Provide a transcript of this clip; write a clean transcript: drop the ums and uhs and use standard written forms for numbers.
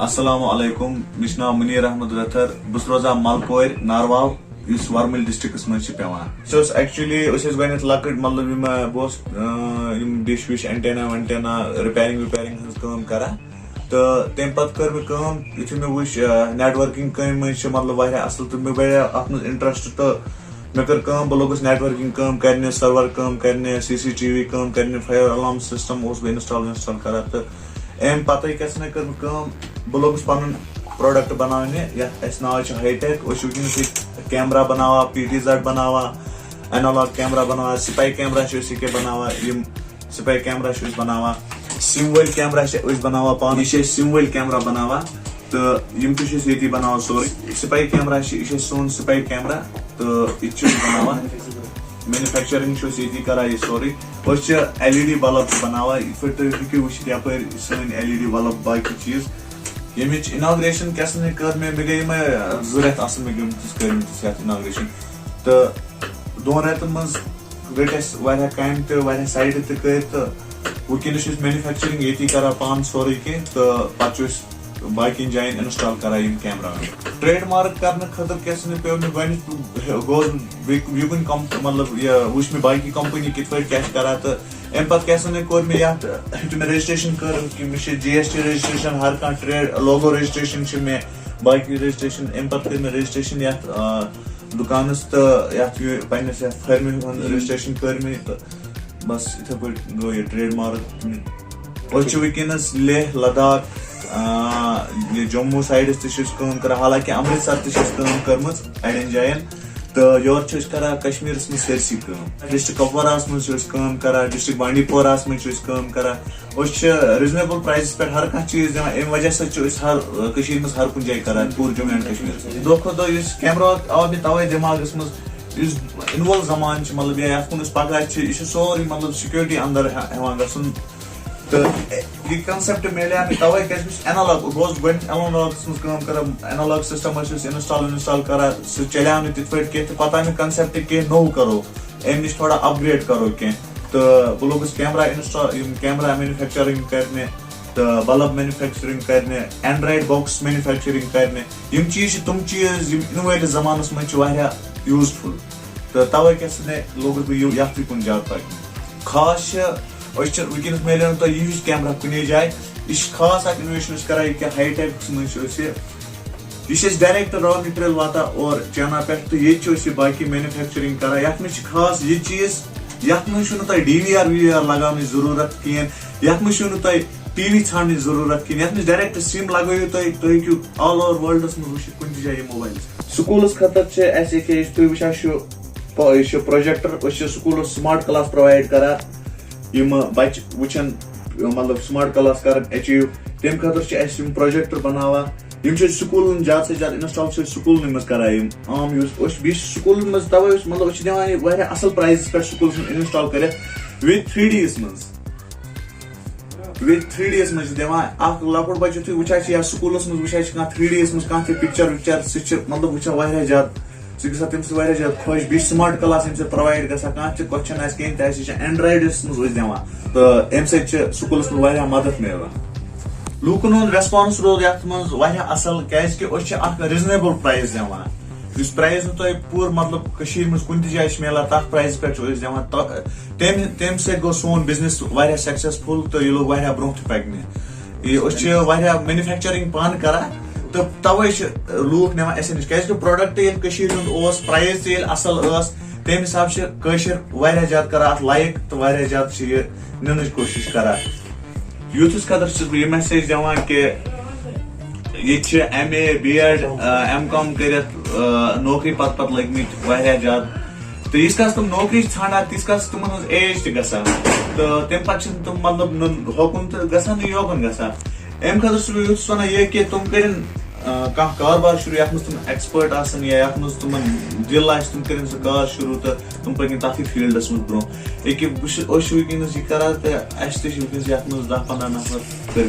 Assalamu alaikum. Mish naw Muneer Ahmad bus roza Malpor Narvaw yus Baramulla districts man chi pewan. So actually us gwaneth lakad matlab yima bos yim dish wish antenna repairing hans kaam kara. तो तम पत कर मे काम यु मे वुच networking काम मे मतलब वारिया असल तो मे बढ़िया अत इंटरेस्ट तो मे कर काम बह लोगस नेटवर्किंग काम करने सर्वर काम करने CCTV काम करने फायर अलार्म सिस्टम उस इंस्टॉल करा तो अम पत क्या कर काम बह लोगस पन प्रोडक्ट बनाने नाव हाईटेक कैमरा बनावा PTZ बनावा एनालॉग कैमरा बनावा स्पाई कैमरा बनावा स्पाई कैमरा बनावा सिम वल कैमरा बनावा पान सिम वल कैमरा बनावा तो यम ये बनावा सोरे स्पाई कैमरा सोन स्पाई कैमरा तो यह बनावा मैन्युफैक्चरिंग ये करा ये सोरे LED बल्ब बनावा ये तुम वुच यपर सन LED बल्ब बाकी चीज यमिच इनाग्रेशन क्या कर मे गई मैं रेत असल मे कर इनाग्रेशन तो दोन रेतन मज रट वारिया काम तो वारिया साइड तो वुनकस मैन्युफैक्चरिंग ये करा पान सोरे कह तो पे बाकी जायन इंस्टॉल करा कैमरा ट्रेड मार्क करने खतर क्या पे मे गो मतलब वुच मे बाकी कंपनी कित क्या करा तो अम पे क्या कोर मे मे रजिस्ट्रेशन कर GST रजिस्ट्रेशन हर कह ट्रेड लोगो रजिस्ट्रेशन मे बाकी रजिस्ट्रेशन अम पे कर मे रजिस्ट्रेशन दुकानस तो पे फर्म रजिस्ट्रेशन कर मे बस इथे पे गो ये trade mark वनस Leh Ladakh Jammu side कर हालांकि अमृतसर तम अड़न जायन तो योर करा कश्मीर मज सरसी डिस्ट्रिक्ट कपवारा मज करा डिस्ट्रिक्ट बांडीपोरा मज करा रिजनेबल प्राइस पे हर कह चीज दिवान अम वजह सर मज हर कुछ जाए करा पूरे जम्मू एंड कश्मीर दो खो दो कैमरा आव मे तवे दिमागस मज इनवॉल्व जमान मतलब ये पगह यह सोरे मतलब सिक्योरिटी अंदर हेवान गसन तो ये कंसेप्ट मिले तवे क्या एनालॉग गोस एनालॉग्स मज कर एनालॉग सिस्टम इंस्टॉल करा सह चलिया तिथ पे कह पता मे कंसेप्ट कह नो करो अम नश थोड़ा अपग्रेड करो कह तो बह लोगस कैमरा कैमरा मैन्युफैक्चरिंग करने तो बल्ब मैन्युफैक्चरिंग करने एंड्रॉइड बॉक्स मैन्युफैक्चरिंग करने यम चीज तुम चीज इन वाले जमानस मज यूजफुल तो तवे क्या लोग ये कुन ज्यादा पक खास वनस मिले तो यह कैमरा कुने जाए यह खास इनोवेशन करा क्या हाईटेक यह डायरेक्ट रॉ मटेरियल वाता और चाइना पे तो ये बाकी मैन्युफैक्चरिंग करा ये खास ये चीज ये DVR लगान जरूरत कहें ये TV छाड़ने जरूरत कहें डायरेक्ट सिम लगो तुम ऑल ओवर वर्ल्ड मज कुछ जाए मोबाइल स्कूल खतर वो projector school smart class provide करा बच वुचन मतलब स्मार्ट क्लास कर अचीव तम खतर प्रोजेक्टर बनावा स्कूल ज्यादा से ज्यादा इंस्टॉल स्कूल मज करा आम यूज स्कूल मज तवे मतलब दिवान असल प्राइस पे स्कूल इंस्टॉल कर विद 3Ds मज दिवान लकुट बच्चे तुम वो स्कूल मज वो 3Ds मज कह पिक्चर विक्चर सह मतलब वो ज्यादा तम ज्यादा खुश बी स्मार्ट क्लास प्रोवाइड गह क्वेश्चन कहें एंड्रॉइड मज दिवान तो अम स्कूल मज मदद मिलान लूकन हूं रेस्पॉन्स रोज ये असल क्या रिजनेबल प्राइस दिवान इस प्राइस तुम पूर मतलब मज कुन जाए मिलान तथ प्राइस पे दिवान तम सो गो सोन बिजनेस सक्सेसफुल तो यह लोग ब्रो पकने मैन्युफैक्चरिंग पान करा तो तवे लूक ना अस नश क्या प्रोडक्ट ये प्राइस असल तम हिसाब से ज्यादा करा लाइक तो ज्यादा नीन कोशिश करा यूथस खतर यह मैसेज दिवान कि ये MA BEd MCom कर नौकरी पत लग ज्यादा तो यीस तुम नौकरी छाना तीस तुम एज तक तो तम पे तुम मतलब होकुन तो गसान योकुन गसान अम खतर यूथस वन ये कि तुम कर कह कारोबार शुरू ये तुम एक्सपर्ट आसन या तुम दिल तुम कर कार शुरू तो तुम पकन तथ फील्डस मज ब्रो वनस यह करा तो अस 10-15 नफर कर